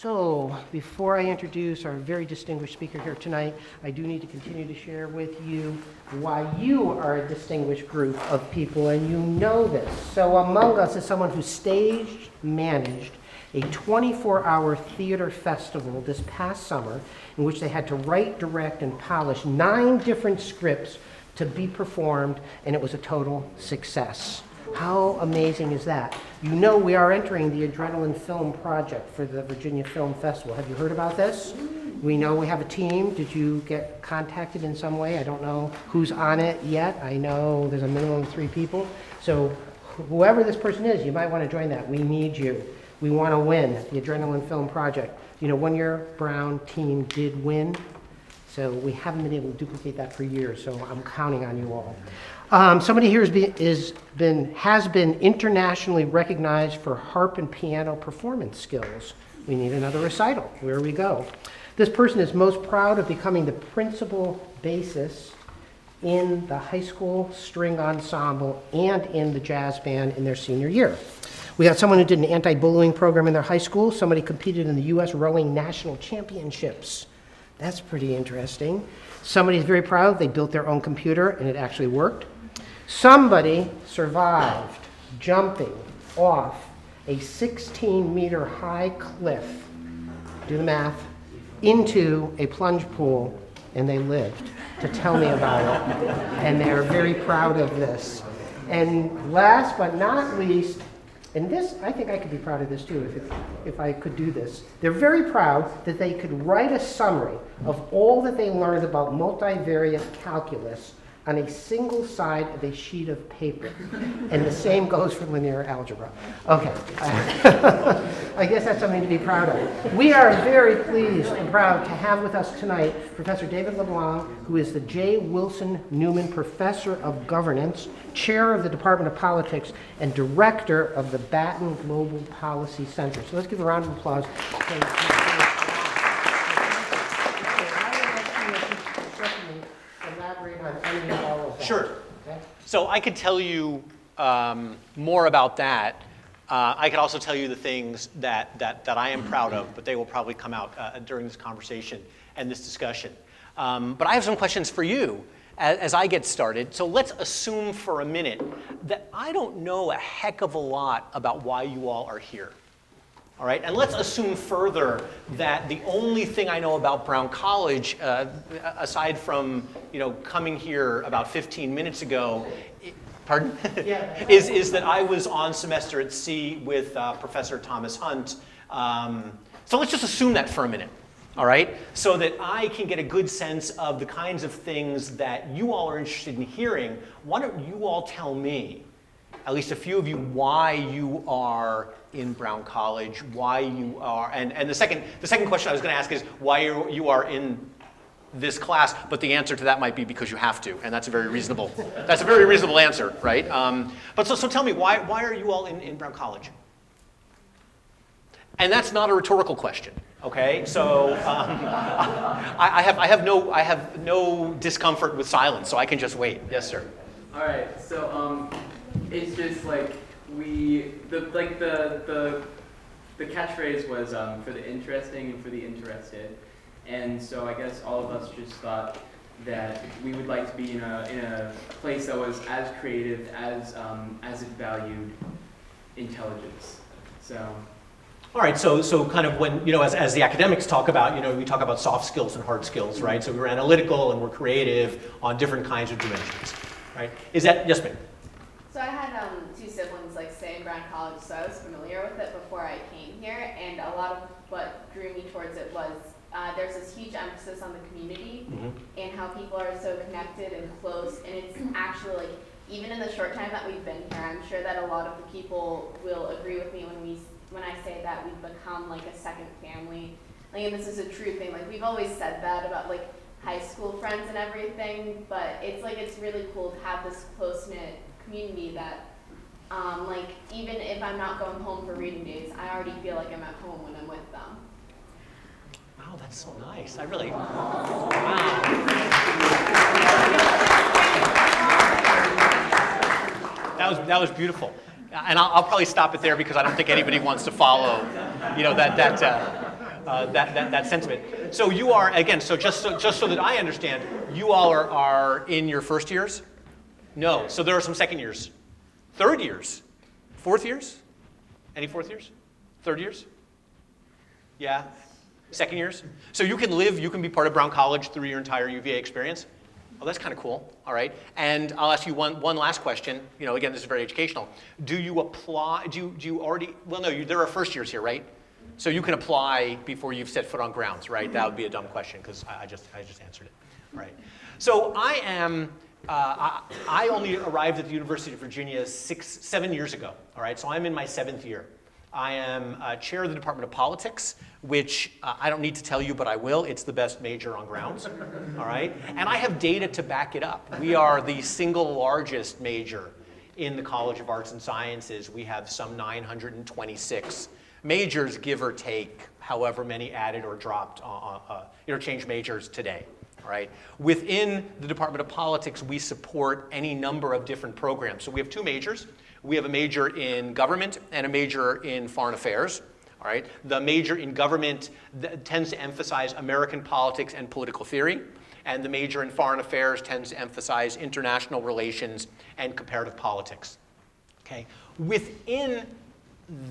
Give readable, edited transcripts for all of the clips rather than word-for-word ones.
So, before I introduce our very distinguished speaker here tonight, I do need to continue to share with you why you are a distinguished group of people, and you know this. So among us is someone who staged, managed a 24-hour theater festival this past summer in which they had to write, direct, and polish 9 different scripts to be performed, and it was a total success. How amazing is that? You know we are entering the Adrenaline Film Project for the Virginia Film Festival. Have you heard about this? We know we have a team. Did you get contacted in some way? I don't know who's on it yet. I know there's a minimum of 3 people. So whoever this person is, you might want to join that. We need you. We want to win the Adrenaline Film Project. You know, one year Brown team did win. So we haven't been able to duplicate that for years, so I'm counting on you all. Somebody here has been internationally recognized for harp and piano performance skills. We need another recital. Where we go? This person is most proud of becoming the principal bassist in the high school string ensemble and in the jazz band in their senior year. We got someone who did an anti-bullying program in their high school. Somebody competed in the U.S. rowing national championships. That's pretty interesting. Somebody's very proud. They built their own computer and it actually worked. Somebody survived jumping off a 16-meter high cliff, do the math, into a plunge pool, and they lived to tell me about it. And they're very proud of this. And last but not least, and this, I think I could be proud of this too if I could do this. They're very proud that they could write a summary of all that they learned about multivariate calculus on a single side of a sheet of paper. And the same goes for linear algebra. Okay. I guess that's something to be proud of. We are very pleased and proud to have with us tonight Professor David LeBlang, who is the J. Wilson Newman Professor of Governance, Chair of the Department of Politics, and Director of the Batten Global Policy Center. So let's give a round of applause. Sure. Okay. So I could tell you more about that. I could also tell you the things that I am proud of, but they will probably come out during this conversation and this discussion. But I have some questions for you as I get started. So let's assume for a minute that I don't know a heck of a lot about why you all are here. All right, and let's assume further that the only thing I know about Brown College, aside from coming here about 15 minutes ago, pardon, is that I was on semester at sea with Professor Thomas Hunt. So let's just assume that for a minute, all right, so that I can get a good sense of the kinds of things that you all are interested in hearing. Why don't you all tell me, at least a few of you, why you are in Brown College, why you are, and the second question I was going to ask is why you are in this class, but the answer to that might be because you have to, and that's a very reasonable answer, right? But so tell me, why are you all in Brown And that's not a rhetorical question, okay? So I have no discomfort with silence, so I can just wait. Yes, sir. All right. So it's just like the catchphrase was for the interesting and for the interested, and so I guess all of us just thought that we would like to be in a place that was as creative as it valued intelligence. So. All right, so kind of when, as the academics talk about, we talk about soft skills and hard skills, right? So we're analytical and we're creative on different kinds of dimensions, right? Is that, yes, ma'am? So I had 2 siblings, stay in Brown College, so I was familiar with it before I came here, and a lot of what drew me towards it was there's this huge emphasis on the community and how people are so connected and close, and it's actually even in the short time that we've been here, I'm sure that a lot of the people will agree with me when I say that we've become a second family. And this is a true thing. We've always said that about high school friends and everything, but it's really cool to have this close-knit community that even if I'm not going home for reading days, I already feel like I'm at home when I'm with them. Wow, that's so nice. I really, wow. That was beautiful. And I'll probably stop it there because I don't think anybody wants to follow, that sentiment. So you are, again, so just so that I understand, you all are in your first years? No, so there are some second years. Third years? Fourth years? Any fourth years? Third years? Yeah? Second years? So you can be part of Brown College through your entire UVA experience? Oh, that's kind of cool. All right. And I'll ask you one last question. Again, this is very educational. Do you apply, do you already, well, no, there are first years here, right? So you can apply before you've set foot on grounds, right? That would be a dumb question because I just answered it. All right. So I only arrived at the University of Virginia 7 years ago. All right. So I'm in my 7th year. I am chair of the Department of Politics, which I don't need to tell you, but I will. It's the best major on grounds, all right? And I have data to back it up. We are the single largest major in the College of Arts and Sciences. We have some 926 majors, give or take, however many added or dropped, interchange majors today, all right? Within the Department of Politics, we support any number of different programs. So we have 2 majors. We have a major in government and a major in foreign affairs. All right. The major in government tends to emphasize American politics and political theory, and the major in foreign affairs tends to emphasize international relations and comparative politics. Okay. Within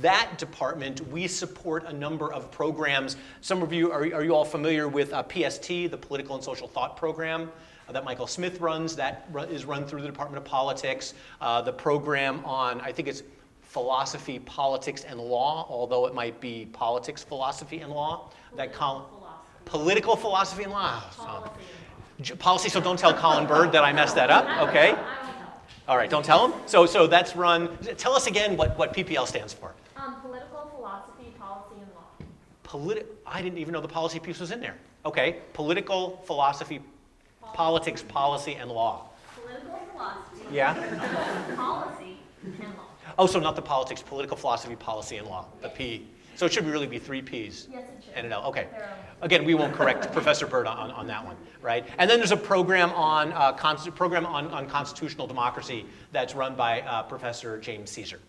that department, we support a number of programs. Some of you, are you all familiar with PST, the Political and Social Thought Program? That Michael Smith runs, that is run through the Department of Politics. The program on, I think it's philosophy, politics, and law, although it might be politics, philosophy, and law. Political philosophy and law. Policy, so don't tell Colin Bird that I messed that up, okay? All right, don't tell him. So that's run, tell us again what PPL stands for. Political philosophy, policy, and law. I didn't even know the policy piece was in there. Okay, political philosophy, politics, policy, and law. Political philosophy. Yeah? Policy and law. Oh, so not the politics, political philosophy, policy, and law. The P. So it should really be 3 Ps. Yes, it should. And an L. Okay. Again, we won't correct Professor Bird on that one, right? And then there's a program on constitutional democracy that's run by Professor James Caesar.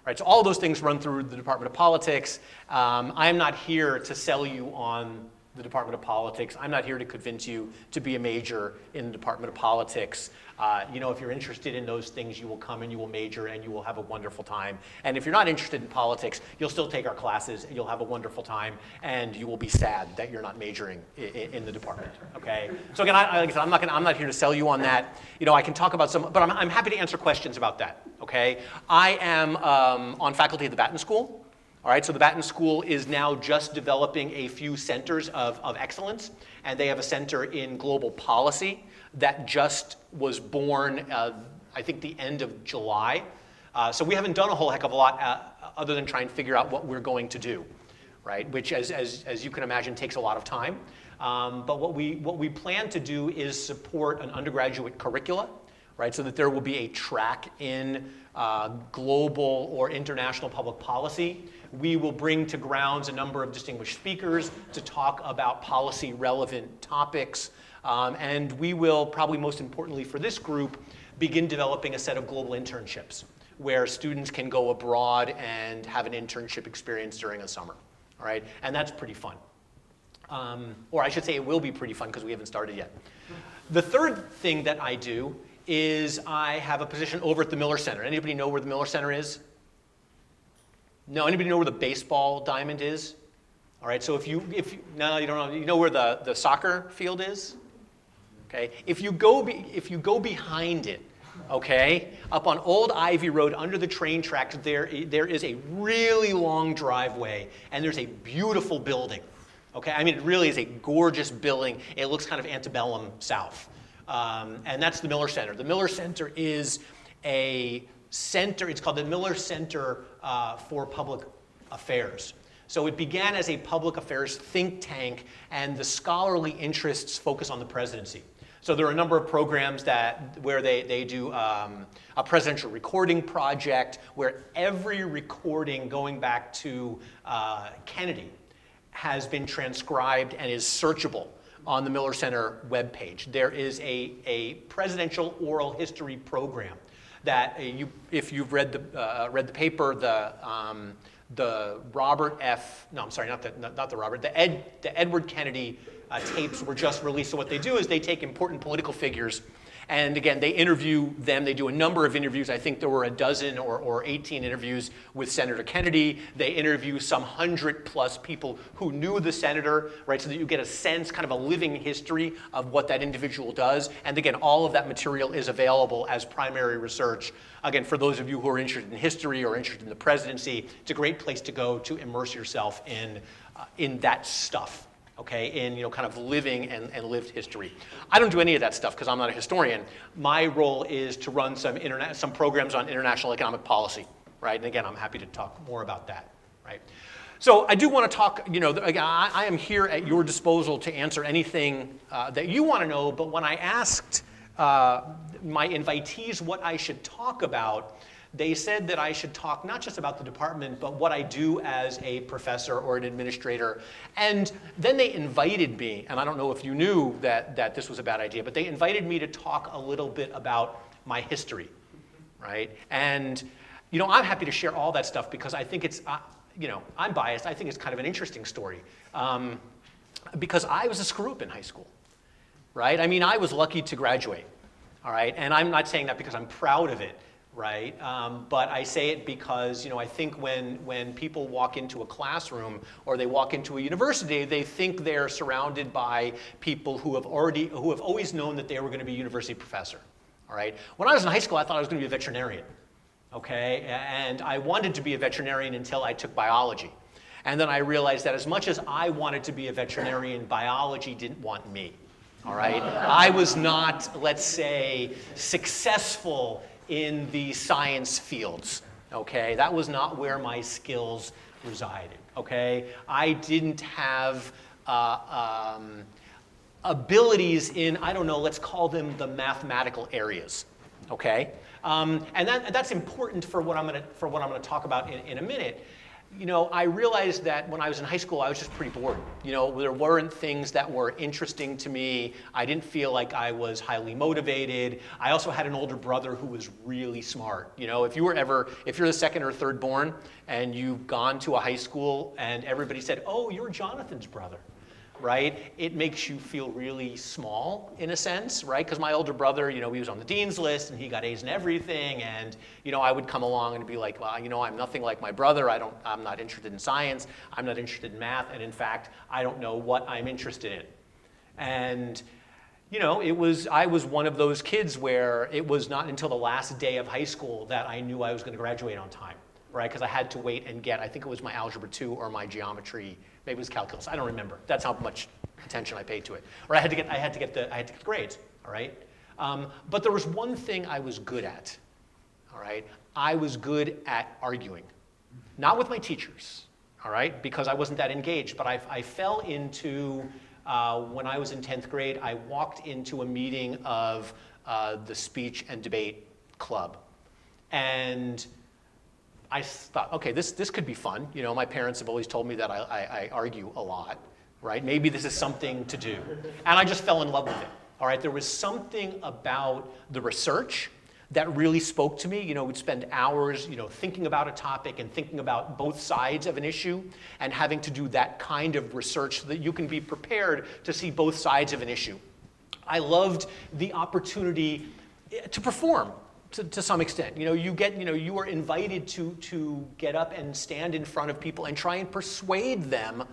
Right, so all of those things run through the Department of Politics. I am not here to sell you on the Department of Politics. I'm not here to convince you to be a major in the Department of Politics. If you're interested in those things, you will come and you will major and you will have a wonderful time. And if you're not interested in politics, you'll still take our classes and you'll have a wonderful time and you will be sad that you're not majoring in the department, okay? So again, like I said, I'm not here to sell you on that. I can talk about some, but I'm happy to answer questions about that, okay? I am on faculty at the Batten School. All right, so the Batten School is now just developing a few centers of excellence, and they have a center in global policy that just was born, I think, the end of July. So we haven't done a whole heck of a lot other than try and figure out what we're going to do, right? Which, as you can imagine, takes a lot of time. But what we plan to do is support an undergraduate curricula, right? So that there will be a track in global or international public policy. We will bring to grounds a number of distinguished speakers to talk about policy-relevant topics. And we will, probably most importantly for this group, begin developing a set of global internships where students can go abroad and have an internship experience during a summer. All right? And that's pretty fun. Or I should say it will be pretty fun because we haven't started yet. The third thing that I do is I have a position over at the Miller Center. Anybody know where the Miller Center is? No, anybody know where the baseball diamond is? All right, so if you no, you don't know. You know where the soccer field is? Okay, if you go behind it, okay, up on Old Ivy Road under the train tracks, there is a really long driveway, and there's a beautiful building. Okay, I mean it really is a gorgeous building. It looks kind of antebellum South, and that's the Miller Center. The Miller Center is a center. It's called the Miller Center for Public Affairs. So it began as a public affairs think tank, and the scholarly interests focus on the presidency. So there are a number of programs where they do a presidential recording project, where every recording going back to Kennedy has been transcribed and is searchable on the Miller Center webpage. There is a presidential oral history program that if you've read the paper, the Robert F. No, I'm sorry, not the Robert. The Edward Kennedy tapes were just released. So what they do is they take important political figures, and again, they interview them. They do a number of interviews. I think there were a dozen or 18 interviews with Senator Kennedy. They interview some 100+ people who knew the senator, right? So that you get a sense, kind of a living history of what that individual does. And again, all of that material is available as primary research. Again, for those of you who are interested in history or interested in the presidency, it's a great place to go to immerse yourself in that stuff. Okay, in kind of living and lived history. I don't do any of that stuff because I'm not a historian. My role is to run some programs on international economic policy, right? And again, I'm happy to talk more about that, right? So I do want to talk, again, I am here at your disposal to answer anything that you want to know, but when I asked my invitees what I should talk about, they said that I should talk not just about the department, but what I do as a professor or an administrator. And then they invited me, and I don't know if you knew that this was a bad idea, but they invited me to talk a little bit about my history, right? And, I'm happy to share all that stuff because I think it's, I'm biased. I think it's kind of an interesting story because I was a screw-up in high school, right? I mean, I was lucky to graduate, all right? And I'm not saying that because I'm proud of it. Right, but I say it because I think when people walk into a classroom or they walk into a university, they think they're surrounded by people who have always known that they were going to be a university professor. All right. When I was in high school, I thought I was going to be a veterinarian. Okay, and I wanted to be a veterinarian until I took biology, and then I realized that as much as I wanted to be a veterinarian, biology didn't want me. All right, I was not, let's say, successful in the science fields, okay? That was not where my skills resided, okay? I didn't have abilities in, I don't know, let's call them the mathematical areas, okay? And that's important for what I'm gonna talk about in a minute. I realized that when I was in high school, I was just pretty bored. There weren't things that were interesting to me. I didn't feel like I was highly motivated. I also had an older brother who was really smart. If you're the second or third born and you've gone to a high school and everybody said, "Oh, you're Jonathan's brother," right? It makes you feel really small in a sense, right? Because my older brother, he was on the dean's list and he got A's in everything, and I would come along and be like, well, I'm nothing like my brother. I'm not interested in science. I'm not interested in math, and in fact, I don't know what I'm interested in. And I was one of those kids where it was not until the last day of high school that I knew I was going to graduate on time, right? Because I had to wait and get, I think it was my Algebra 2 or my geometry. Maybe it was calculus. I don't remember. That's how much attention I paid to it. Or I had to get the grades. All right. But there was one thing I was good at. All right. I was good at arguing, not with my teachers. All right, because I wasn't that engaged. But I fell into when I was in 10th grade. I walked into a meeting of the speech and debate club, and I thought, okay, this could be fun. My parents have always told me that I argue a lot, right? Maybe this is something to do. And I just fell in love with it, all right? There was something about the research that really spoke to me. We'd spend hours, thinking about a topic and thinking about both sides of an issue and having to do that kind of research so that you can be prepared to see both sides of an issue. I loved the opportunity to perform. To some extent, you are invited to get up and stand in front of people and try and persuade them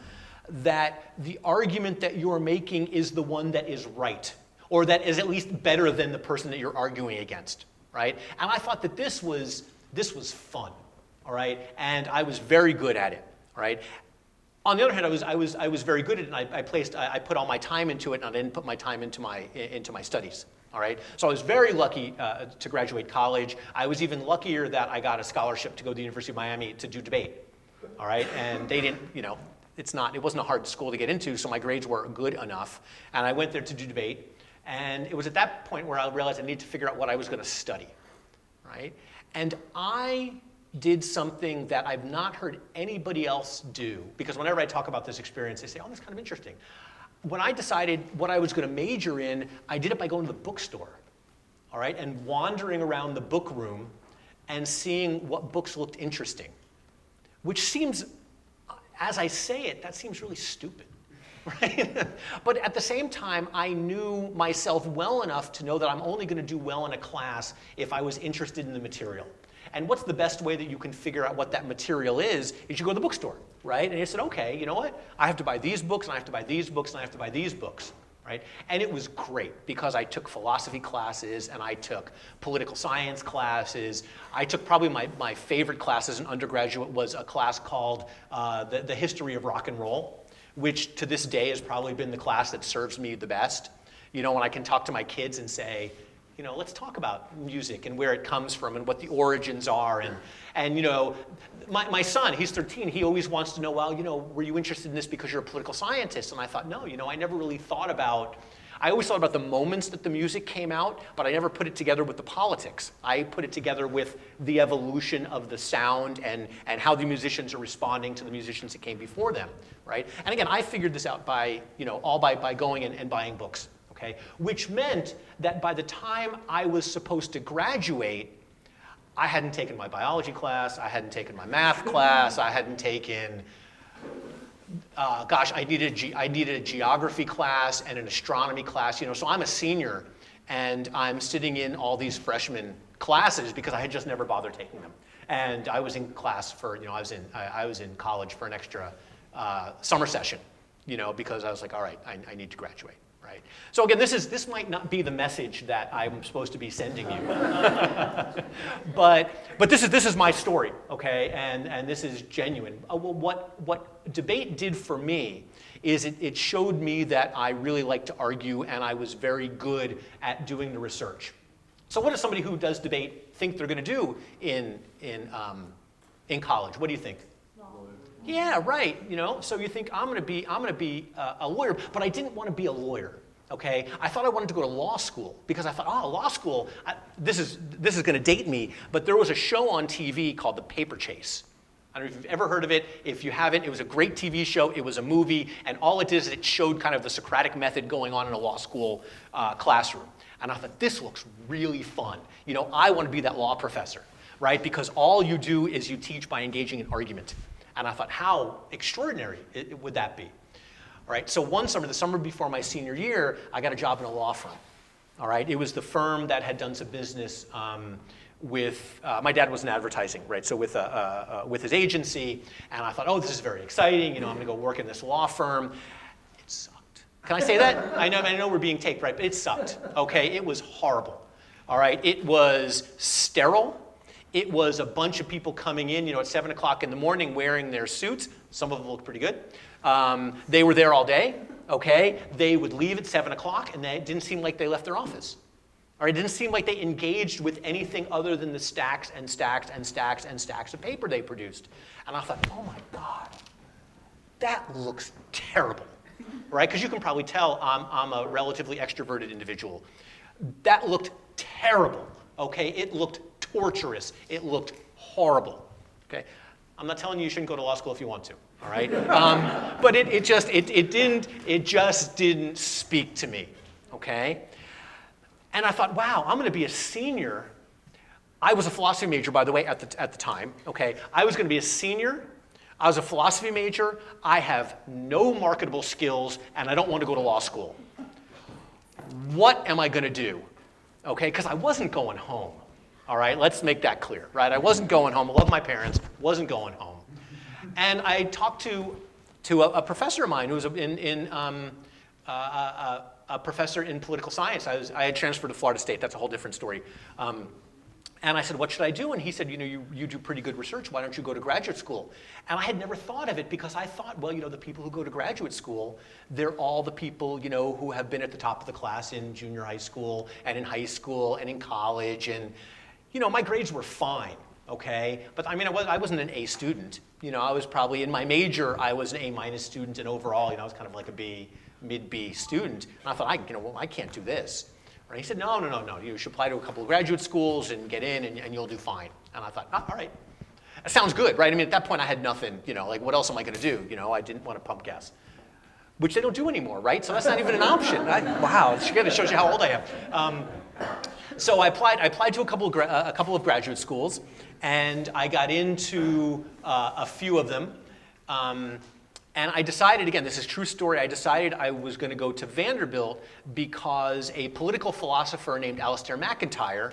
that the argument that you're making is the one that is right, or that is at least better than the person that you're arguing against, right? And I thought that this was fun, all right, and I was very good at it, all right. On the other hand, I was very good at it, and I put all my time into it, and I didn't put my time into my studies. All right, so I was very lucky to graduate college. I was even luckier that I got a scholarship to go to the University of Miami to do debate. All right, and they didn't, it wasn't a hard school to get into, so my grades were good enough. And I went there to do debate, and it was at that point where I realized I needed to figure out what I was going to study. Right, and I did something that I've not heard anybody else do, because whenever I talk about this experience, they say, "Oh, that's kind of interesting." When I decided what I was going to major in, I did it by going to the bookstore. all right, and wandering around the book room and seeing what books looked interesting, which seems, as I say it, that seems really stupid, right? But at the same time, I knew myself well enough to know that I'm only going to do well in a class if I was interested in the material. And what's the best way that you can figure out what that material is you go to the bookstore, right? And you said, okay, you know what? I have to buy these books, and I have to buy these books, and I have to buy these books, right? And it was great because I took philosophy classes, and I took political science classes. I took probably my favorite class as an undergraduate was a class called the History of Rock and Roll, which to this day has probably been the class that serves me the best. You know, when I can talk to my kids and say, you know, let's talk about music and where it comes from and what the origins are. And you know, my son, he's 13, he always wants to know, well, you know, were you interested in this because you're a political scientist? And I thought, no, you know, I never really thought about, I always thought about the moments that the music came out, but I never put it together with the politics. I put it together with the evolution of the sound and how the musicians are responding to the musicians that came before them, right? And again, I figured this out by, you know, all by going and buying books. Okay, which meant that by the time I was supposed to graduate, I hadn't taken my biology class, I hadn't taken my math class, I hadn't taken, I needed a geography class and an astronomy class, you know, so I'm a senior and I'm sitting in all these freshman classes because I had just never bothered taking them. And I was in class for, you know, I was in college for an extra summer session, you know, because I was like, all right, I need to graduate. Right. So again, this might not be the message that I'm supposed to be sending you, but this is my story, okay, and this is genuine. What debate did for me is it showed me that I really like to argue, and I was very good at doing the research. So what does somebody who does debate think they're going to do in college? What do you think? Yeah, right. You know, so you think I'm going to be a lawyer, but I didn't want to be a lawyer. Okay, I thought I wanted to go to law school because I thought, oh, law school. This is going to date me, but there was a show on TV called The Paper Chase. I don't know if you've ever heard of it. If you haven't, it was a great TV show. It was a movie, and all it did is it showed kind of the Socratic method going on in a law school classroom. And I thought, this looks really fun. You know, I want to be that law professor, right? Because all you do is you teach by engaging in argument. And I thought, how extraordinary would that be? All right, so one summer, the summer before my senior year, I got a job in a law firm. All right, it was the firm that had done some business with, my dad was in advertising, right? So with his agency, and I thought, oh, this is very exciting. You know, I'm gonna go work in this law firm. It sucked. Can I say that? I know we're being taped, right? But it sucked, okay? It was horrible, all right? It was sterile. It was a bunch of people coming in, you know, at 7 o'clock in the morning wearing their suits. Some of them looked pretty good. They were there all day, okay? They would leave at 7 o'clock, and it didn't seem like they left their office. Or it didn't seem like they engaged with anything other than the stacks and stacks and stacks and stacks of paper they produced. And I thought, oh my God, that looks terrible, right? Because you can probably tell I'm a relatively extroverted individual. That looked terrible, okay? It looked torturous. It looked horrible, okay? I'm not telling you shouldn't go to law school if you want to, all right? But it just didn't speak to me, okay? And I thought, wow, I'm going to be a senior. I was a philosophy major, by the way, at the time, okay? I was going to be a senior. I was a philosophy major. I have no marketable skills, and I don't want to go to law school. What am I going to do, okay? Because I wasn't going home. All right, let's make that clear, right? I wasn't going home. I love my parents, wasn't going home. And I talked to a professor of mine who was a professor in political science. I had transferred to Florida State. That's a whole different story. And I said, what should I do? And he said, you know, you do pretty good research. Why don't you go to graduate school? And I had never thought of it because I thought, well, you know, the people who go to graduate school, they're all the people, you know, who have been at the top of the class in junior high school and in high school and in college. And, you know, my grades were fine, okay? But I mean, I wasn't an A student. You know, I was probably, in my major, I was an A- student. And overall, you know, I was kind of like a B, mid-B student. And I thought, I can't do this. And he said, no, you should apply to a couple of graduate schools and get in and you'll do fine. And I thought, oh, all right. That sounds good, right? I mean, at that point I had nothing, you know, like what else am I gonna do? You know, I didn't want to pump gas, which they don't do anymore, right? So that's not even an option. Wow, it shows you how old I am. So I applied to a couple of graduate schools, and I got into a few of them. And I decided, again, this is a true story, I decided I was going to go to Vanderbilt because a political philosopher named Alasdair MacIntyre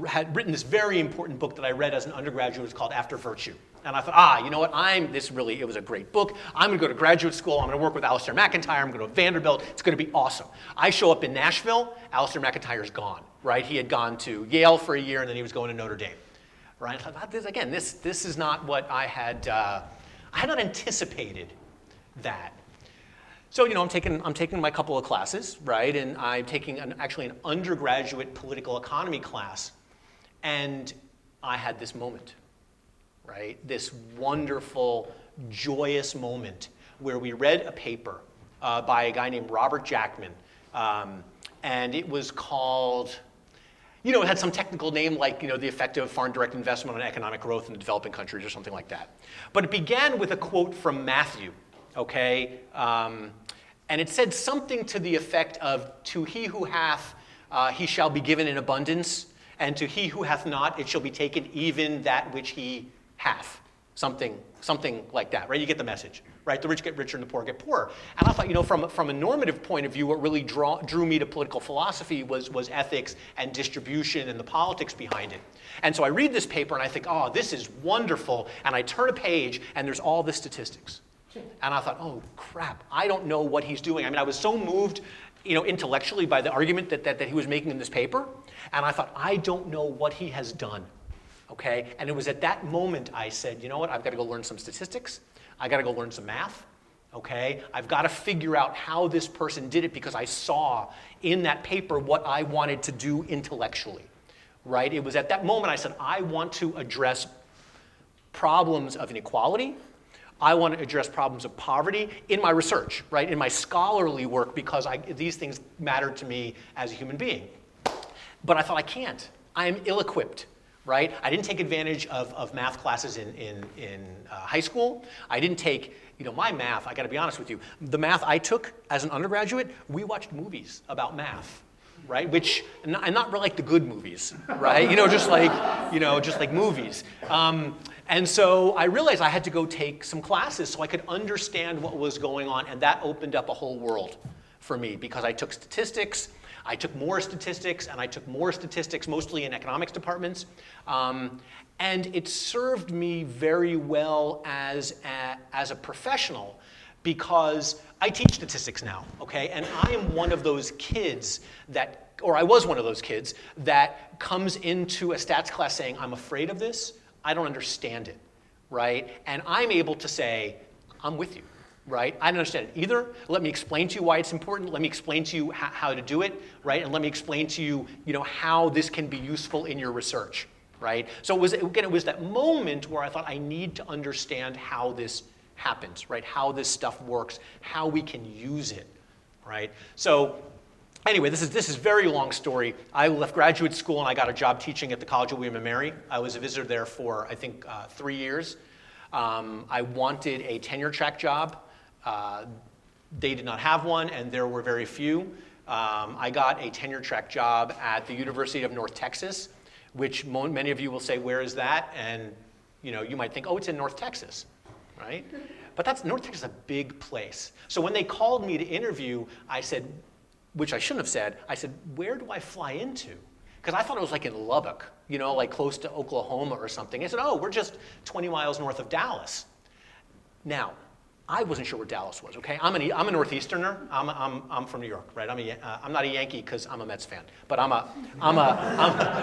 had written this very important book that I read as an undergraduate. It was called After Virtue. And I thought, you know what, it was a great book. I'm going to go to graduate school. I'm going to work with Alasdair MacIntyre. I'm going to go to Vanderbilt. It's going to be awesome. I show up in Nashville. Alasdair MacIntyre's gone, right? He had gone to Yale for a year, and then he was going to Notre Dame, right? I thought, this is not what I had not anticipated that. So, I'm taking my couple of classes, right? And I'm taking actually an undergraduate political economy class. And I had this moment, right? This wonderful, joyous moment where we read a paper by a guy named Robert Jackman. And it was called, it had some technical name like, the effect of foreign direct investment on economic growth in the developing countries or something like that. But it began with a quote from Matthew. Okay, and it said something to the effect of, to he who hath, he shall be given in abundance, and to he who hath not, it shall be taken even that which he hath. Something like that, right? You get the message, right? The rich get richer and the poor get poorer. And I thought, from a normative point of view, what really drew me to political philosophy was ethics and distribution and the politics behind it. And so I read this paper and I think, this is wonderful. And I turn a page and there's all the statistics. And I thought, oh, crap, I don't know what he's doing. I was so moved, intellectually by the argument that he was making in this paper. And I thought, I don't know what he has done, okay? And it was at that moment I said, you know what, I've got to go learn some statistics. I've got to go learn some math, okay? I've got to figure out how this person did it because I saw in that paper what I wanted to do intellectually, right? It was at that moment I said, I want to address problems of inequality. I want to address problems of poverty in my research, right? In my scholarly work, because these things matter to me as a human being. But I thought, I can't. I am ill-equipped, right? I didn't take advantage of math classes in high school. I didn't take, my math, I got to be honest with you. The math I took as an undergraduate, we watched movies about math, right? And not really like the good movies, right? Just like movies. And so I realized I had to go take some classes so I could understand what was going on, and that opened up a whole world for me because I took statistics, I took more statistics, and I took more statistics, mostly in economics departments. And it served me very well as a professional because I teach statistics now, okay? And I am one of those kids I was one of those kids that comes into a stats class saying, I'm afraid of this, I don't understand it, right? And I'm able to say, I'm with you, right? I don't understand it either. Let me explain to you why it's important. Let me explain to you how to do it, right? And let me explain to you, how this can be useful in your research, right? So it was that moment where I thought I need to understand how this happens, right? How this stuff works, how we can use it, right? So anyway, this is a very long story. I left graduate school and I got a job teaching at the College of William & Mary. I was a visitor there for, I think, 3 years. I wanted a tenure track job. They did not have one, and there were very few. I got a tenure track job at the University of North Texas, which many of you will say, where is that? And you might think, oh, it's in North Texas, right? But North Texas is a big place. So when they called me to interview, I said, which I shouldn't have said, I said, where do I fly into? Because I thought it was like in Lubbock, like close to Oklahoma or something. I said, oh, we're just 20 miles north of Dallas. Now, I wasn't sure where Dallas was, okay? I'm a Northeasterner. I'm from New York, right? I'm not a Yankee because I'm a Mets fan, but I'm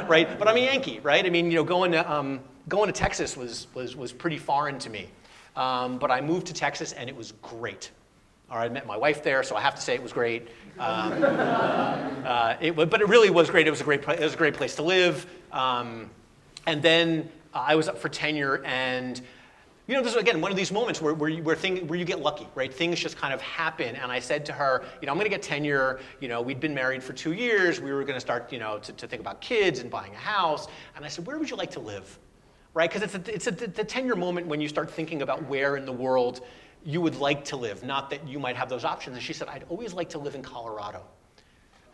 right? But I'm a Yankee, right? Going to Texas was pretty foreign to me. But I moved to Texas and it was great. All right, I met my wife there, so I have to say it was great. But it really was great. It was a great place to live. And then I was up for tenure, and this is again one of these moments where you get lucky, right? Things just kind of happen. And I said to her, I'm going to get tenure. We'd been married for 2 years. We were going to start, to think about kids and buying a house. And I said, where would you like to live, right? Because it's the tenure moment when you start thinking about where in the world you would like to live, not that you might have those options. And she said, I'd always like to live in Colorado.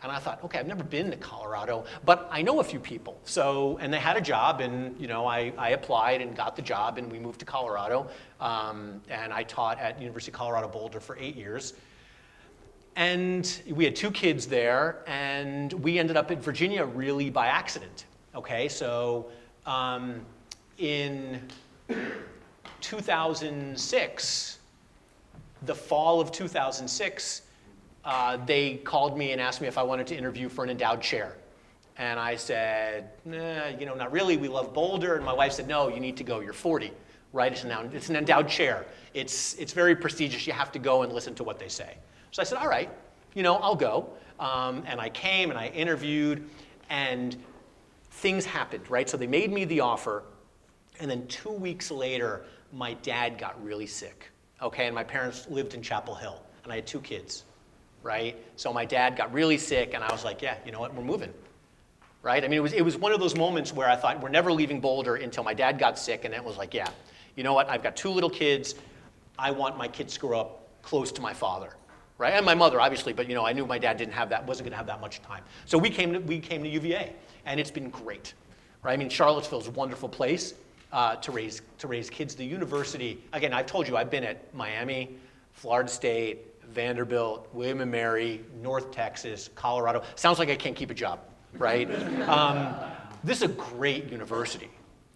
And I thought, okay, I've never been to Colorado, but I know a few people. So, and they had a job, and I applied and got the job, and we moved to Colorado. And I taught at University of Colorado Boulder for 8 years. And we had 2 kids there, and we ended up in Virginia really by accident. Okay, so in 2006, the fall of 2006, they called me and asked me if I wanted to interview for an endowed chair. And I said, nah, not really. We love Boulder. And my wife said, no, you need to go. You're 40, right? It's an endowed chair. It's very prestigious. You have to go and listen to what they say. So I said, all right, I'll go. And I came and I interviewed, and things happened, right? So they made me the offer. And then 2 weeks later, my dad got really sick. Okay, and my parents lived in Chapel Hill, and I had 2 kids. Right? So my dad got really sick, and I was like, yeah, you know what, we're moving. Right? I mean, it was one of those moments where I thought, we're never leaving Boulder until my dad got sick, and it was like, yeah, you know what, I've got 2 little kids. I want my kids to grow up close to my father. Right? And my mother, obviously, but I knew my dad wasn't going to have that much time. So we came to UVA, and it's been great. Right? I mean, Charlottesville's a wonderful place to raise kids. The university, again, I've told you, I've been at Miami, Florida State, Vanderbilt, William & Mary, North Texas, Colorado. Sounds like I can't keep a job, right? This is a great university,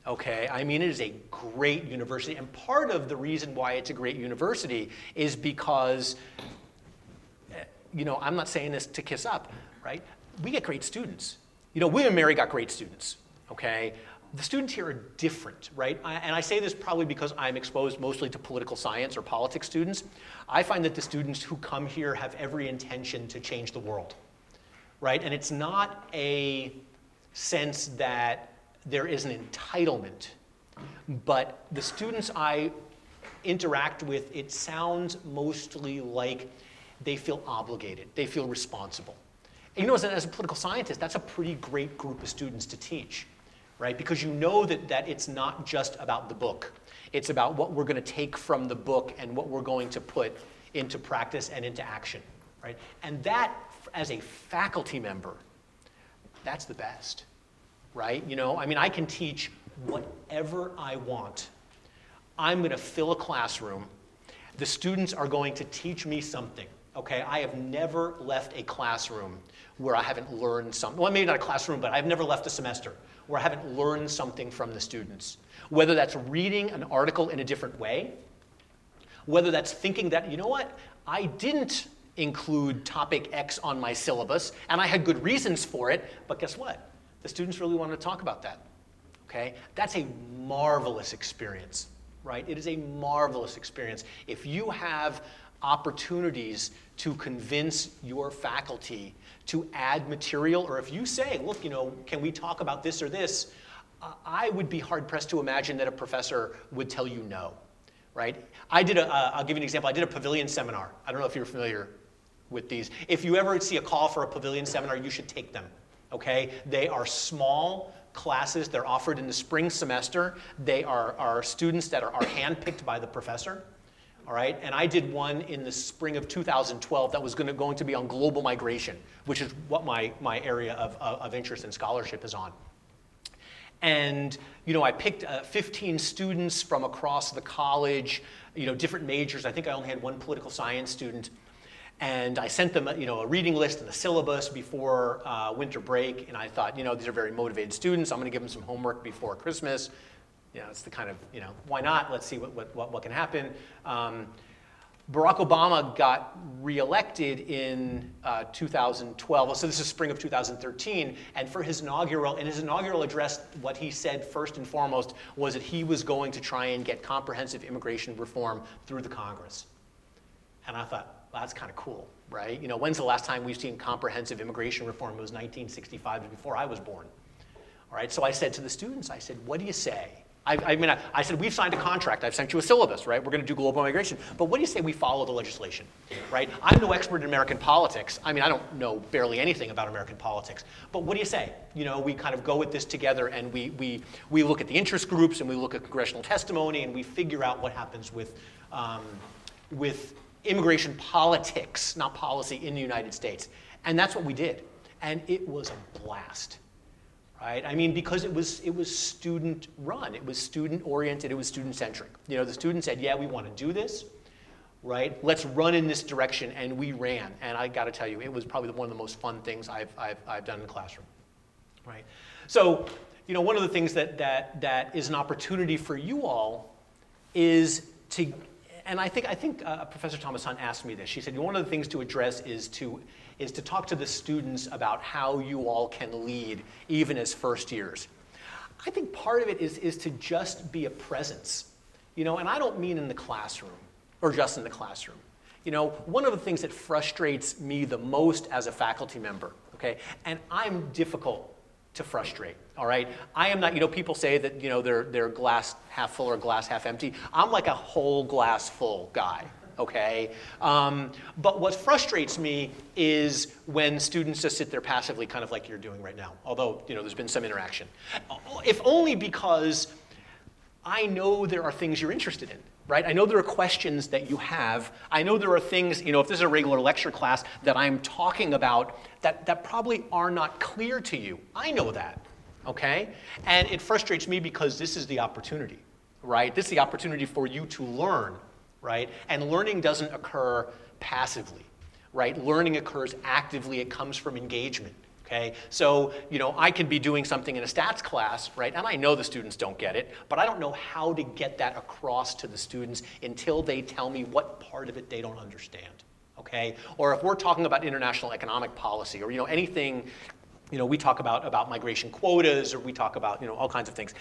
okay? I mean, it is a great university. And part of the reason why it's a great university is because, I'm not saying this to kiss up, right? We get great students. William & Mary got great students, okay? The students here are different, right? And I say this probably because I'm exposed mostly to political science or politics students. I find that the students who come here have every intention to change the world, right? And it's not a sense that there is an entitlement, but the students I interact with, it sounds mostly like they feel obligated, they feel responsible. And as a political scientist, that's a pretty great group of students to teach. Right? Because that it's not just about the book. It's about what we're going to take from the book and what we're going to put into practice and into action. Right? And that, as a faculty member, that's the best. Right? I can teach whatever I want. I'm going to fill a classroom. The students are going to teach me something. Okay? I have never left a classroom where I haven't learned something. Well, maybe not a classroom, but I've never left a semester where I haven't learned something from the students. Whether that's reading an article in a different way, whether that's thinking that, I didn't include topic X on my syllabus, and I had good reasons for it, but guess what? The students really wanted to talk about that, okay? That's a marvelous experience, right? It is a marvelous experience. If you have opportunities to convince your faculty to add material, or if you say, look, can we talk about this or this, I would be hard-pressed to imagine that a professor would tell you no, right? I'll give you an example. I did a pavilion seminar. I don't know if you're familiar with these. If you ever see a call for a pavilion seminar, you should take them, okay? They are small classes. They're offered in the spring semester. They are students that are handpicked by the professor. All right, and I did one in the spring of 2012 that was going to be on global migration, which is what my area of interest and scholarship is on. And I picked 15 students from across the college, different majors. I think I only had one political science student, and I sent them a reading list and a syllabus before winter break. And I thought, these are very motivated students. I'm going to give them some homework before Christmas. It's the kind of, why not? Let's see what can happen. Barack Obama got reelected in 2012. So this is spring of 2013. And in his inaugural address, what he said first and foremost was that he was going to try and get comprehensive immigration reform through the Congress. And I thought, well, that's kind of cool, right? When's the last time we've seen comprehensive immigration reform? It was 1965, before I was born. All right, so I said to the students, I said, what do you say? I said, we've signed a contract. I've sent you a syllabus, right? We're going to do global migration. But what do you say we follow the legislation, right? I'm no expert in American politics. I don't know barely anything about American politics. But what do you say? We kind of go with this together, and we look at the interest groups, and we look at congressional testimony, and we figure out what happens with immigration politics, not policy, in the United States. And that's what we did. and it was a blast. Right? I mean, because it was student run, it was student oriented, it was student centric. You know, the students said, yeah, we want to do this, right? Let's run in this direction, and we ran. And I got to tell you, it was probably one of the most fun things I've done in the classroom, right? So, you know, one of the things that is an opportunity for you all is to, and I think Professor Thomas Hunt asked me this. She said, one of the things to address is to talk to the students about how you all can lead, even as first years. I think part of it is to just be a presence, you know, and I don't mean in the classroom, or just in the classroom. You know, one of the things that frustrates me the most as a faculty member, okay, and I'm difficult to frustrate, all right? I am not, you know, people say that, you know, they're glass half full or glass half empty. I'm like a whole glass full guy. Okay, but what frustrates me is when students just sit there passively, kind of like you're doing right now, although, you know, there's been some interaction. If only because I know there are things you're interested in, right? I know there are questions that you have. I know there are things, you know, if this is a regular lecture class that I'm talking about that probably are not clear to you. I know that, okay? And it frustrates me because this is the opportunity, right? This is the opportunity for you to learn. Right? And learning doesn't occur passively, right? Learning occurs actively. It comes from engagement, okay? So, you know, I can be doing something in a stats class, right? And I know the students don't get it, but I don't know how to get that across to the students until they tell me what part of it they don't understand, okay? Or if we're talking about international economic policy or, you know, anything, you know, we talk about migration quotas or we talk about, you know, all kinds of things.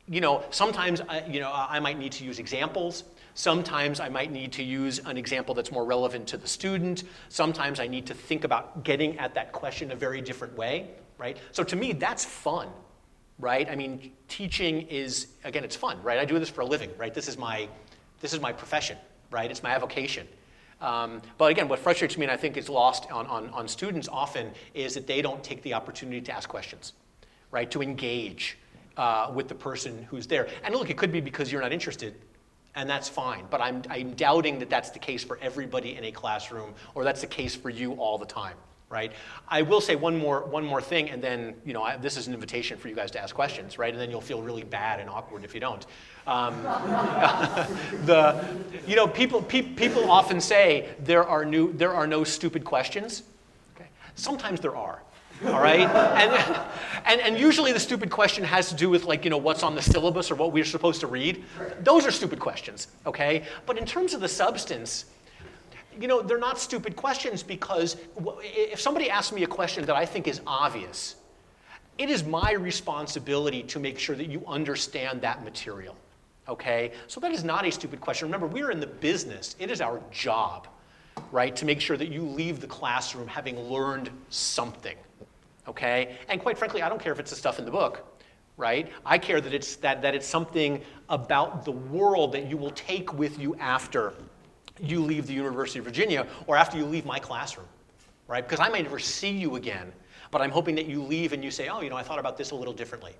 You know, sometimes, you know, I might need to use examples. Sometimes I might need to use an example that's more relevant to the student. Sometimes I need to think about getting at that question a very different way, right? So to me, that's fun, right? I mean, teaching is, again, it's fun, right? I do this for a living, right? This is my profession, right? It's my avocation. But again, what frustrates me and I think is lost on students often is that they don't take the opportunity to ask questions, right? To engage with the person who's there. And look, it could be because you're not interested, and that's fine. But I'm doubting that that's the case for everybody in a classroom, or that's the case for you all the time, right? I will say one more thing, and then, you know, this is an invitation for you guys to ask questions, right? And then you'll feel really bad and awkward if you don't. You know, people often say there are no stupid questions. Okay, sometimes there are. All right, and usually the stupid question has to do with, like, you know, what's on the syllabus or what we're supposed to read. Those are stupid questions, okay? But in terms of the substance, you know, they're not stupid questions because if somebody asks me a question that I think is obvious, it is my responsibility to make sure that you understand that material, okay? So that is not a stupid question. Remember, we're in the business. It is our job, right, to make sure that you leave the classroom having learned something. Okay, and quite frankly, I don't care if it's the stuff in the book, right? I care that it's something about the world that you will take with you after you leave the University of Virginia or after you leave my classroom, right? Because I may never see you again, but I'm hoping that you leave and you say, oh, you know, I thought about this a little differently,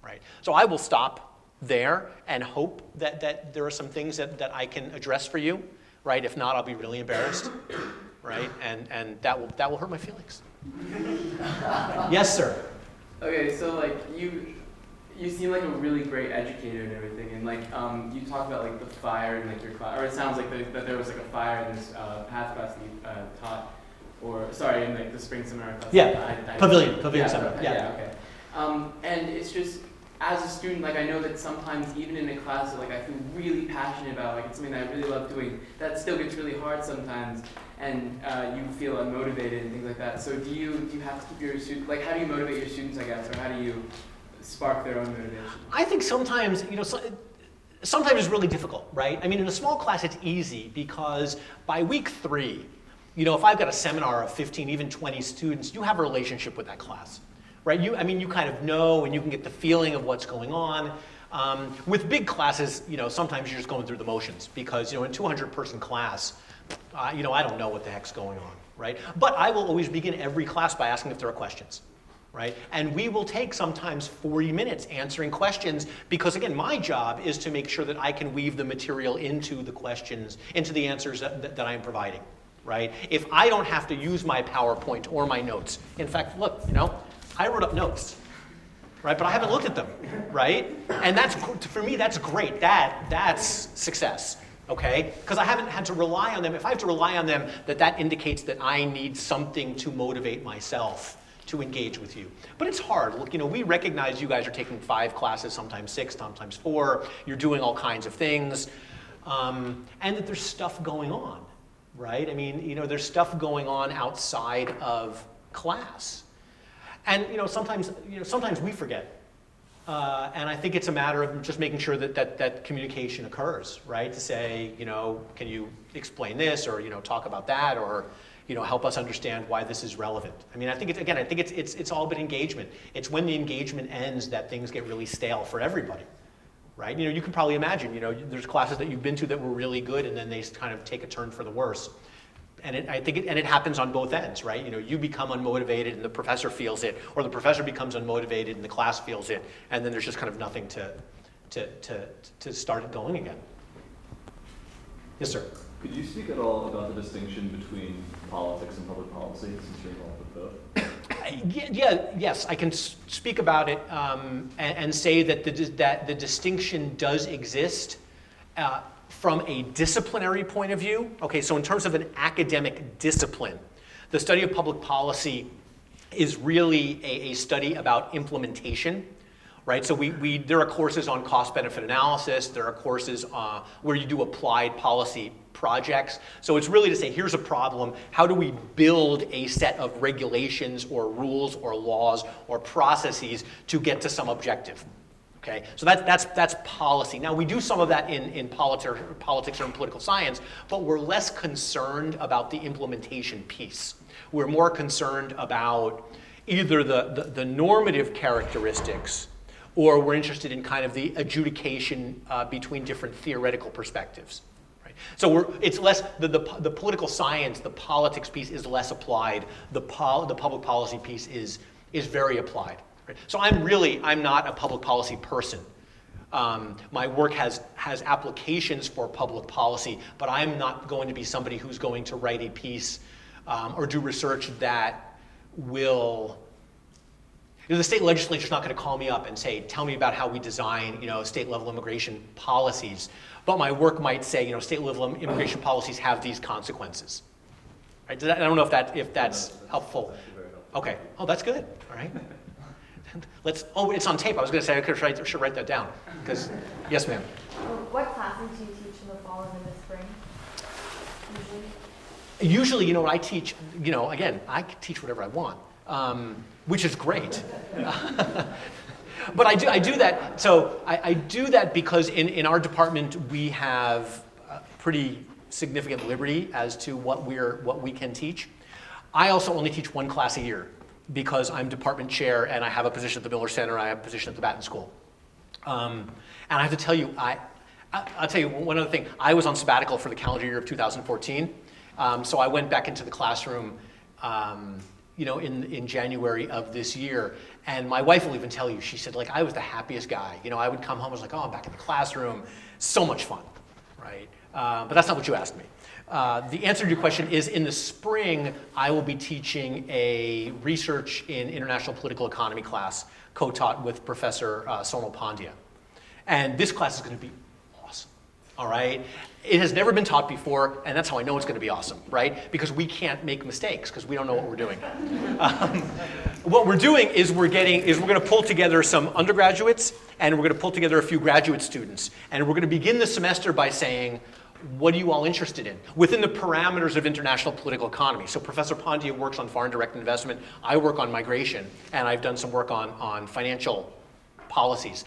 right? So I will stop there and hope that there are some things that I can address for you, right? If not, I'll be really embarrassed, right? And that will hurt my feelings. Yes, sir. Okay, so like you seem like a really great educator and everything, and like you talk about like the fire in like your class, or it sounds like that there was like a fire in this path class that you taught, or sorry, in like the spring seminar class. Yeah, pavilion seminar. Yeah, okay. And it's just, as a student, like I know that sometimes even in a class that like I feel really passionate about, like it's something that I really love doing, that still gets really hard sometimes, and you feel unmotivated and things like that. So do you have to keep your students, like how do you motivate your students, I guess, or how do you spark their own motivation? I think sometimes, you know, sometimes it's really difficult, right? I mean, in a small class it's easy because by week 3, you know, if I've got a seminar of 15, even 20 students, you have a relationship with that class. Right? You kind of know, and you can get the feeling of what's going on. With big classes, you know, sometimes you're just going through the motions because, you know, in a 200-person class, you know, I don't know what the heck's going on, right? But I will always begin every class by asking if there are questions, right? And we will take sometimes 40 minutes answering questions because, again, my job is to make sure that I can weave the material into the questions, into the answers that I am providing, right? If I don't have to use my PowerPoint or my notes, in fact, look, I wrote up notes, right? But I haven't looked at them, right? And that's, for me, that's great. That's success, okay? Because I haven't had to rely on them. If I have to rely on them, that indicates that I need something to motivate myself to engage with you. But it's hard. Look, we recognize you guys are taking 5 classes, sometimes 6, sometimes 4. You're doing all kinds of things. And that there's stuff going on, right? I mean, there's stuff going on outside of class. And sometimes we forget. And I think it's a matter of just making sure that communication occurs, right? To say, can you explain this, or talk about that, or help us understand why this is relevant. I mean, I think it's all about engagement. It's when the engagement ends that things get really stale for everybody, right? You can probably imagine, there's classes that you've been to that were really good, and then they kind of take a turn for the worse. And it happens on both ends, right? You become unmotivated and the professor feels it, or the professor becomes unmotivated and the class feels it, and then there's just kind of nothing to start it going again. Yes, sir. Could you speak at all about the distinction between politics and public policy, since you're involved with both? Yes, I can speak about it and say that the distinction does exist. From a disciplinary point of view, okay, so in terms of an academic discipline, the study of public policy is really a study about implementation, right? So there are courses on cost-benefit analysis, there are courses where you do applied policy projects. So it's really to say, here's a problem, how do we build a set of regulations or rules or laws or processes to get to some objective? Okay, so that's policy. Now, we do some of that in politics or in political science, but we're less concerned about the implementation piece. We're more concerned about either the normative characteristics, or we're interested in kind of the adjudication between different theoretical perspectives. Right? So it's less, the political science, the politics piece is less applied. The public policy piece is very applied. Right? So I'm not a public policy person. My work has applications for public policy, but I'm not going to be somebody who's going to write a piece or do research that will, the state legislature's not going to call me up and say, tell me about how we design, state level immigration policies. But my work might say, state level immigration policies have these consequences. Right? I don't know if that's helpful. Very helpful. Okay. Oh, that's good. All right. It's on tape. I was going to say I should write that down. Because, yes, ma'am. What classes do you teach in the fall and in the spring, Usually, I teach, again, I can teach whatever I want, which is great. But I do that, so I do that because in our department, we have pretty significant liberty as to what we can teach. I also only teach 1 class a year, because I'm department chair and I have a position at the Miller Center, I have a position at the Batten School. And I have to tell you, I'll tell you one other thing. I was on sabbatical for the calendar year of 2014. So I went back into the classroom in January of this year. And my wife will even tell you, she said, I was the happiest guy. I would come home, I was like, oh, I'm back in the classroom. So much fun, right? But that's not what you asked me. The answer to your question is, in the spring, I will be teaching a research in international political economy class, co-taught with Professor Sonal Pandya. And this class is going to be awesome, all right? It has never been taught before, and that's how I know it's going to be awesome, right? Because we can't make mistakes, because we don't know what we're doing. What we're doing is we're going to pull together some undergraduates, and we're going to pull together a few graduate students. And we're going to begin the semester by saying, what are you all interested in within the parameters of international political economy? So Professor Pandya works on foreign direct investment. I work on migration, and I've done some work on financial policies.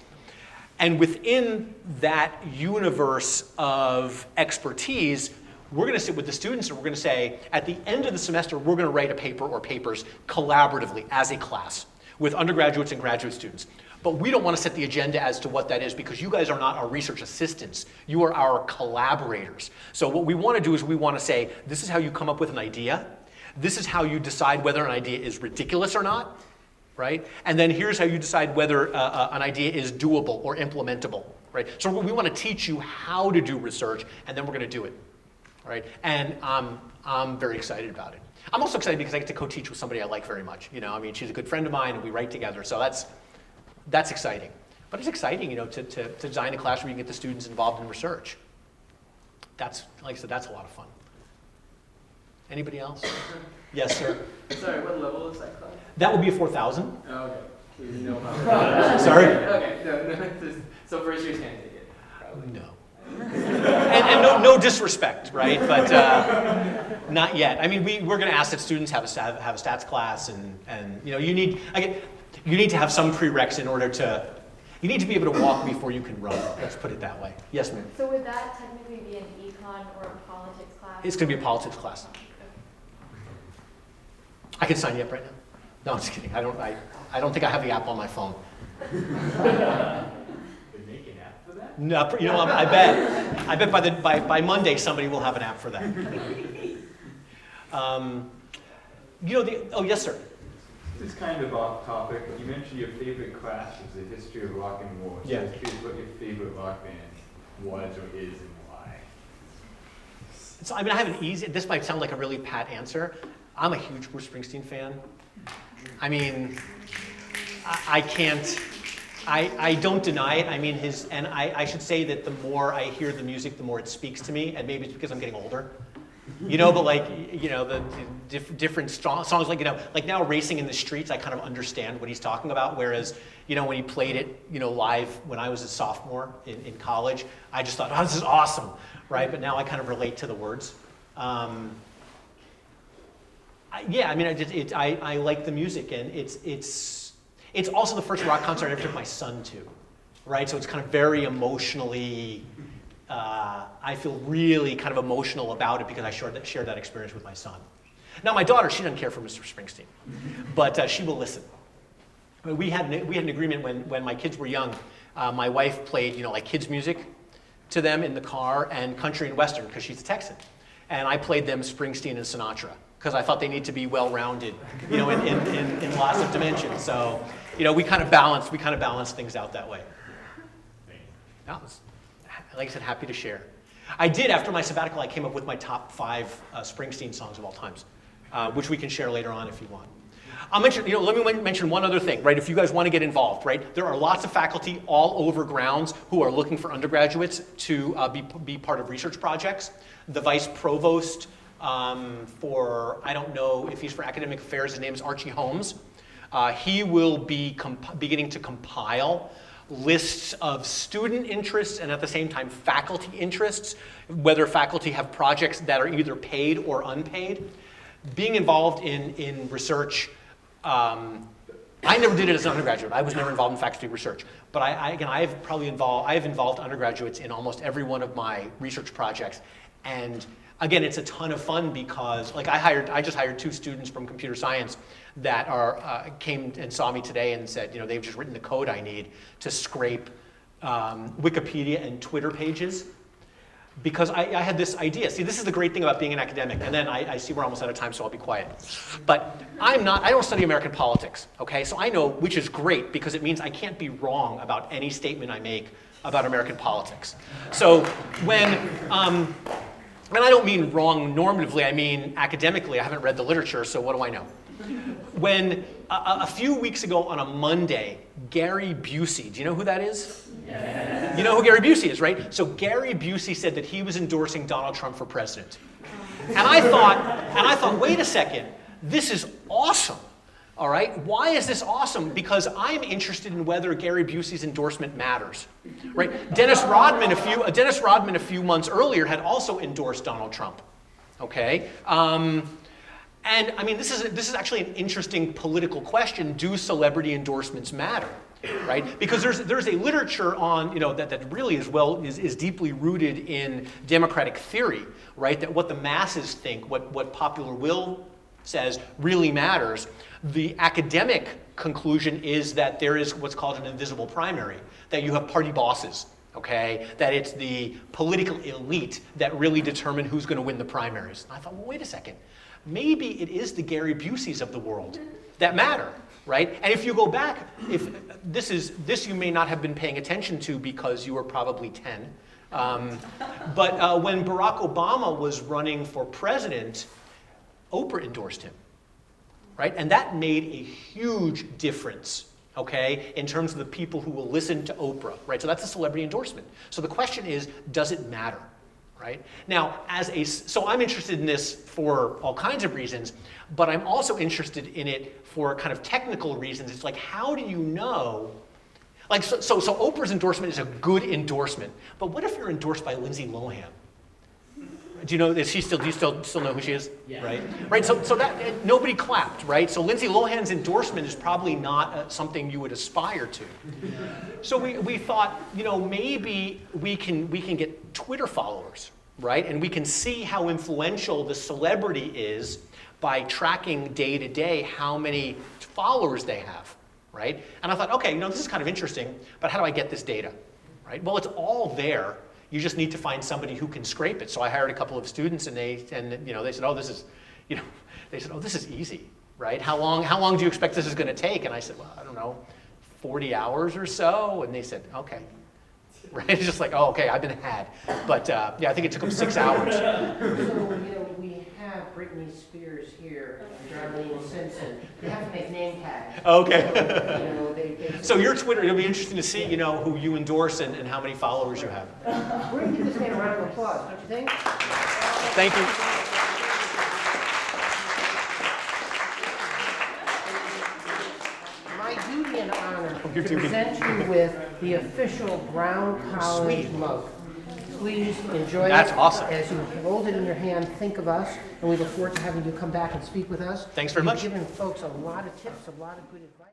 And within that universe of expertise, we're going to sit with the students and we're going to say, at the end of the semester, we're going to write a paper or papers collaboratively as a class with undergraduates and graduate students. But we don't want to set the agenda as to what that is, because you guys are not our research assistants. You are our collaborators. So what we want to do is we want to say, this is how you come up with an idea. This is how you decide whether an idea is ridiculous or not, right? And then here's how you decide whether an idea is doable or implementable, right? So we want to teach you how to do research, and then we're going to do it. all right? And I'm very excited about it. I'm also excited because I get to co-teach with somebody I like very much. You know, I mean, she's a good friend of mine, and we write together, so that's exciting. But it's exciting, you know, to design a class where you can get the students involved in research. That's, like I said, that's a lot of fun. Anybody else? Yes, sir. Sorry, what level is that class? That would be a 4,000. Oh, okay. So you know about Sorry? Okay, no. So first years can't take it, probably. No. And no disrespect, right? But not yet. I mean, we're going to ask that students have a stats class, and you know, you need to have some prereqs in order to. You need to be able to walk before you can run. Let's put it that way. Yes, ma'am. So would that technically be an econ or a politics class? It's going to be a politics class. I can sign you up right now. No, I'm just kidding. I don't think I have the app on my phone. They make an app for that? No, you know, I bet by Monday somebody will have an app for that. You know, oh yes, sir. This is kind of off topic. You mentioned your favorite class was the history of rock and roll. So Yeah. I was curious what your favorite rock band was or is and why. So I mean, I have an easy. This might sound like a really pat answer. I'm a huge Bruce Springsteen fan. I mean, I can't. I don't deny it. I mean, and I should say that the more I hear the music, the more it speaks to me, and maybe it's because I'm getting older. You know, but like, you know, the different songs, like, you know, like now Racing in the Streets, I kind of understand what he's talking about, whereas, you know, when he played it, you know, live when I was a sophomore in college, I just thought, oh, this is awesome, right? But now I kind of relate to the words. Yeah, I mean, I like the music, and it's also the first rock concert I ever took my son to, right? So it's kind of very emotionally, I feel really kind of emotional about it because I shared that experience with my son. Now my daughter, she doesn't care for Mr. Springsteen, but she will listen. We had an agreement when my kids were young. My wife played, you know, like kids music to them in the car, and country and western because she's a Texan, and I played them Springsteen and Sinatra because I thought they need to be well-rounded, you know, in lots of dimensions. So, you know, we kind of balance things out that way. Yeah, like I said, happy to share. I did, after my sabbatical, I came up with my top 5 Springsteen songs of all times, which we can share later on if you want. I'll mention, you know, let me mention one other thing, right? If you guys want to get involved, right? There are lots of faculty all over grounds who are looking for undergraduates to be part of research projects. The vice provost for, I don't know if he's for academic affairs, his name is Archie Holmes. He will be beginning to compile lists of student interests and at the same time faculty interests, whether faculty have projects that are either paid or unpaid. Being involved in research, I never did it as an undergraduate. I was never involved in faculty research. But I have involved undergraduates in almost every one of my research projects. And again, it's a ton of fun because, like, I just hired 2 students from computer science that came and saw me today and said, you know, they've just written the code I need to scrape Wikipedia and Twitter pages. Because I had this idea. See, this is the great thing about being an academic. And then I see we're almost out of time, so I'll be quiet. But I don't study American politics, okay? So I know, which is great, because it means I can't be wrong about any statement I make about American politics. So when, and I don't mean wrong normatively, I mean academically. I haven't read the literature, so what do I know? When a few weeks ago on a Monday, Gary Busey, do you know who that is? You know who Gary Busey is, right? So Gary Busey said that he was endorsing Donald Trump for president. And I thought, wait a second, this is awesome. All right, why is this awesome? Because I'm interested in whether Gary Busey's endorsement matters, right? Dennis Rodman a few months earlier had also endorsed Donald Trump, okay? And I mean, this is actually an interesting political question. Do celebrity endorsements matter, right? Because there's a literature on, you know, that really is deeply rooted in democratic theory, right? That what the masses think, what popular will says really matters. The academic conclusion is that there is what's called an invisible primary, that you have party bosses, okay? That it's the political elite that really determine who's going to win the primaries. And I thought, well, wait a second. Maybe it is the Gary Buseys of the world that matter, right? And if you go back, if this you may not have been paying attention to because you were probably 10. But when Barack Obama was running for president, Oprah endorsed him, right? And that made a huge difference, okay, in terms of the people who will listen to Oprah, right? So that's a celebrity endorsement. So the question is, does it matter, right? Now, so I'm interested in this for all kinds of reasons, but I'm also interested in it for kind of technical reasons. It's like, how do you know? Like, so Oprah's endorsement is a good endorsement, but what if you're endorsed by Lindsay Lohan? Do you know, do you still know who she is? Yeah. Right, so that, nobody clapped, right? So Lindsay Lohan's endorsement is probably not something you would aspire to. So we thought, maybe we can get Twitter followers, right? And we can see how influential the celebrity is by tracking day to day how many followers they have. Right? And I thought, okay, this is kind of interesting, but how do I get this data? Right? Well, it's all there. You just need to find somebody who can scrape it. So I hired a couple of students, and they said, oh, this is easy, right? How long do you expect this is going to take? And I said, well, I don't know, 40 hours or so. And they said, okay. Right? It's just like, oh, okay, I've been had. But yeah, I think it took them 6 hours. So, we have Britney Spears here, and Darlene Simpson. They have to make name tags. Okay. So your Twitter, it'll be interesting to see, who you endorse and how many followers you have. We're going to give this man a round of applause, don't you think? Thank you. My duty and honor to present you with the official Brown College mug. Please enjoy That's it. awesome. As you hold it in your hand, think of us, and we look forward to having you come back and speak with us. Thanks very much. You've given folks a lot of tips, a lot of good advice.